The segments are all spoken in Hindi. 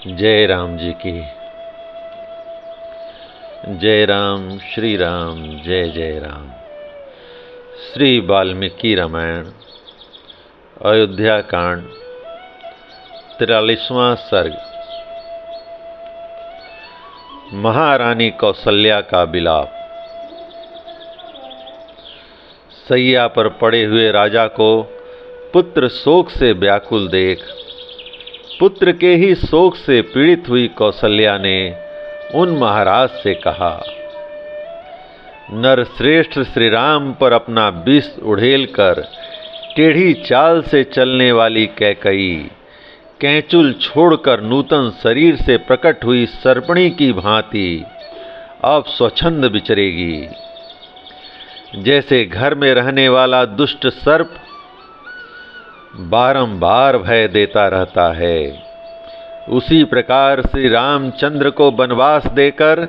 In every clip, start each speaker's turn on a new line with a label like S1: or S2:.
S1: जय राम जी की जय। राम श्री राम जय जय राम। श्री वाल्मीकि रामायण अयोध्या कांड 43वां सर्ग। महारानी कौसल्या का विलाप। सैया पर पड़े हुए राजा को पुत्र शोक से व्याकुल देख पुत्र के ही शोक से पीड़ित हुई कौसल्या ने उन महाराज से कहा, नरश्रेष्ठ श्री राम पर अपना विष उड़ेल कर टेढ़ी चाल से चलने वाली कैकई कैंचुल छोड़कर नूतन शरीर से प्रकट हुई सर्पणी की भांति अब स्वच्छंद विचरेगी। जैसे घर में रहने वाला दुष्ट सर्प बारंबार भय देता रहता है, उसी प्रकार श्री रामचंद्र को वनवास देकर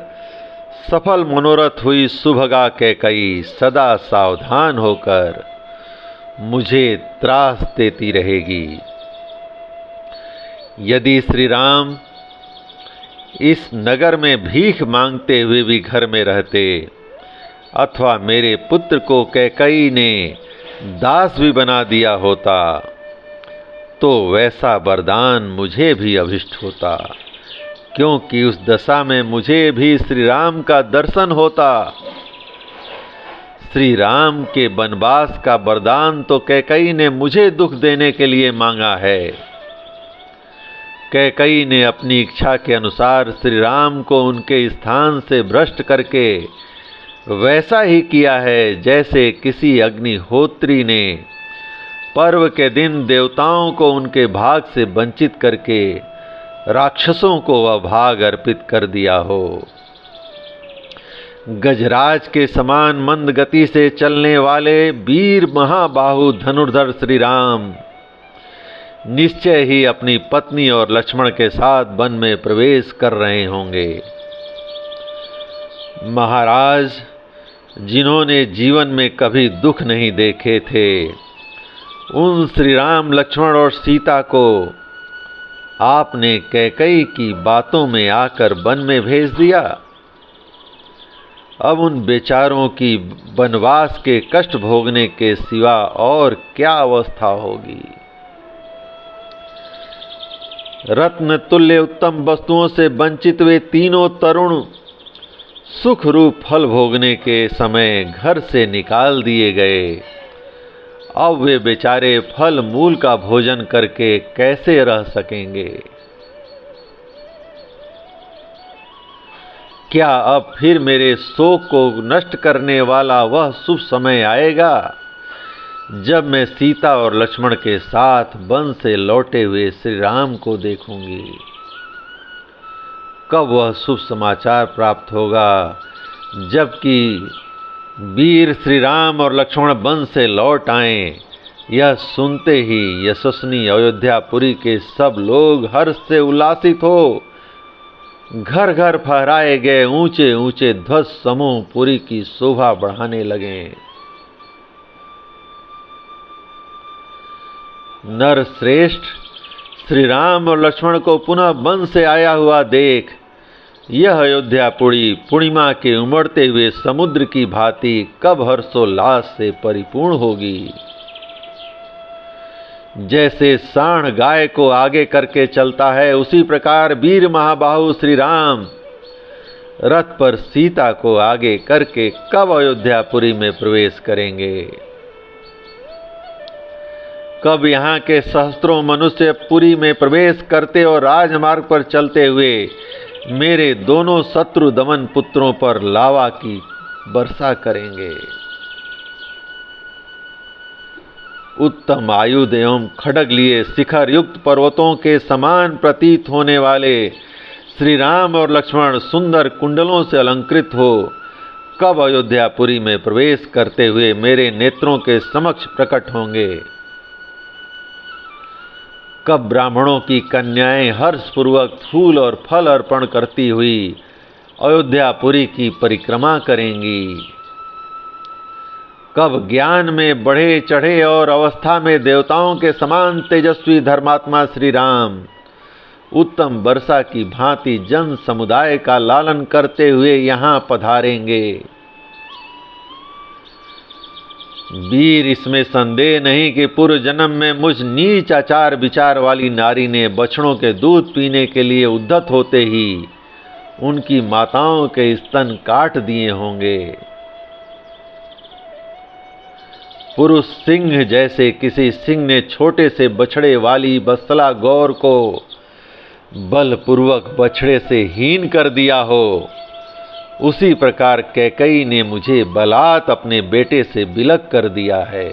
S1: सफल मनोरथ हुई सुभगा कैकई सदा सावधान होकर मुझे त्रास देती रहेगी। यदि श्री राम इस नगर में भीख मांगते हुए भी घर में रहते अथवा मेरे पुत्र को कैकई ने दास भी बना दिया होता तो वैसा वरदान मुझे भी अभिष्ट होता, क्योंकि उस दशा में मुझे भी श्री राम का दर्शन होता। श्री राम के वनवास का वरदान तो कैकई ने मुझे दुख देने के लिए मांगा है। कैकई ने अपनी इच्छा के अनुसार श्री राम को उनके स्थान से भ्रष्ट करके वैसा ही किया है जैसे किसी अग्निहोत्री ने पर्व के दिन देवताओं को उनके भाग से वंचित करके राक्षसों को वह भाग अर्पित कर दिया हो। गजराज के समान मंद गति से चलने वाले वीर महाबाहु धनुर्धर श्री राम निश्चय ही अपनी पत्नी और लक्ष्मण के साथ वन में प्रवेश कर रहे होंगे। महाराज, जिन्होंने जीवन में कभी दुख नहीं देखे थे, उन श्री राम लक्ष्मण और सीता को आपने कैकई की बातों में आकर वन में भेज दिया। अब उन बेचारों की वनवास के कष्ट भोगने के सिवा और क्या अवस्था होगी। रत्न तुल्य उत्तम वस्तुओं से वंचित वे तीनों तरुण सुख रूप फल भोगने के समय घर से निकाल दिए गए। अब वे बेचारे फल मूल का भोजन करके कैसे रह सकेंगे। क्या अब फिर मेरे शोक को नष्ट करने वाला वह शुभ समय आएगा जब मैं सीता और लक्ष्मण के साथ वन से लौटे हुए श्री राम को देखूंगी। कब वह शुभ समाचार प्राप्त होगा जबकि वीर श्री राम और लक्ष्मण वन से लौट आएं। यह सुनते ही यशस्वी अयोध्यापुरी के सब लोग हर्ष से उल्लासित हो घर घर फहराए गए ऊंचे ऊंचे ध्वज समूह पुरी की शोभा बढ़ाने लगे। नरश्रेष्ठ श्री राम और लक्ष्मण को पुनः वन से आया हुआ देख यह अयोध्यापुरी पूर्णिमा के उमड़ते हुए समुद्र की भांति कब हर्षोल्लास से परिपूर्ण होगी। जैसे सांड गाय को आगे करके चलता है, उसी प्रकार वीर महाबाहु श्री राम रथ पर सीता को आगे करके कब अयोध्यापुरी में प्रवेश करेंगे। कब यहाँ के सहस्त्रों मनुष्य पुरी में प्रवेश करते और राजमार्ग पर चलते हुए मेरे दोनों शत्रु दमन पुत्रों पर लावा की वर्षा करेंगे। उत्तम आयुध एवं खड्ग लिए शिखर युक्त पर्वतों के समान प्रतीत होने वाले श्री राम और लक्ष्मण सुंदर कुंडलों से अलंकृत हो कब अयोध्यापुरी में प्रवेश करते हुए मेरे नेत्रों के समक्ष प्रकट होंगे। कब ब्राह्मणों की कन्याएं हर्षपूर्वक फूल और फल अर्पण करती हुई अयोध्यापुरी की परिक्रमा करेंगी। कब ज्ञान में बढ़े चढ़े और अवस्था में देवताओं के समान तेजस्वी धर्मात्मा श्री राम उत्तम वर्षा की भांति जन समुदाय का लालन करते हुए यहाँ पधारेंगे। वीर, इसमें संदेह नहीं कि पूर्व जन्म में मुझ नीच आचार विचार वाली नारी ने बछड़ों के दूध पीने के लिए उद्यत होते ही उनकी माताओं के स्तन काट दिए होंगे। पुरुष सिंह जैसे किसी सिंह ने छोटे से बछड़े वाली बस्तला गौर को बलपूर्वक बछड़े से हीन कर दिया हो, उसी प्रकार कैकेयी ने मुझे बलात् अपने बेटे से विलग कर दिया है।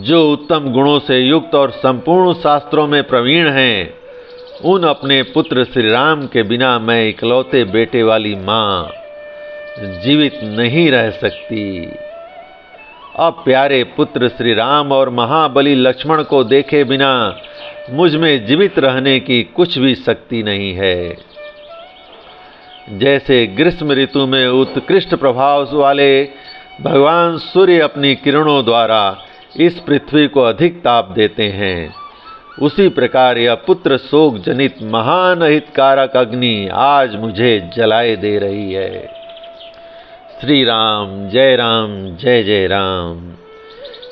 S1: जो उत्तम गुणों से युक्त और संपूर्ण शास्त्रों में प्रवीण हैं, उन अपने पुत्र श्री राम के बिना मैं इकलौते बेटे वाली माँ जीवित नहीं रह सकती। अब प्यारे पुत्र श्री राम और महाबली लक्ष्मण को देखे बिना मुझ में जीवित रहने की कुछ भी शक्ति नहीं है। जैसे ग्रीष्म ऋतु में उत्कृष्ट प्रभाव वाले भगवान सूर्य अपनी किरणों द्वारा इस पृथ्वी को अधिक ताप देते हैं, उसी प्रकार यह पुत्र शोक जनित महान अहितकारक अग्नि आज मुझे जलाए दे रही है। श्री राम जय राम।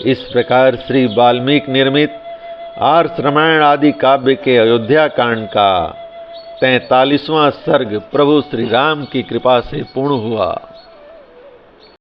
S1: इस प्रकार श्री वाल्मीकि निर्मित आर्ष रामायण आदि काव्य के अयोध्या कांड का 43वां सर्ग प्रभु श्री राम की कृपा से पूर्ण हुआ।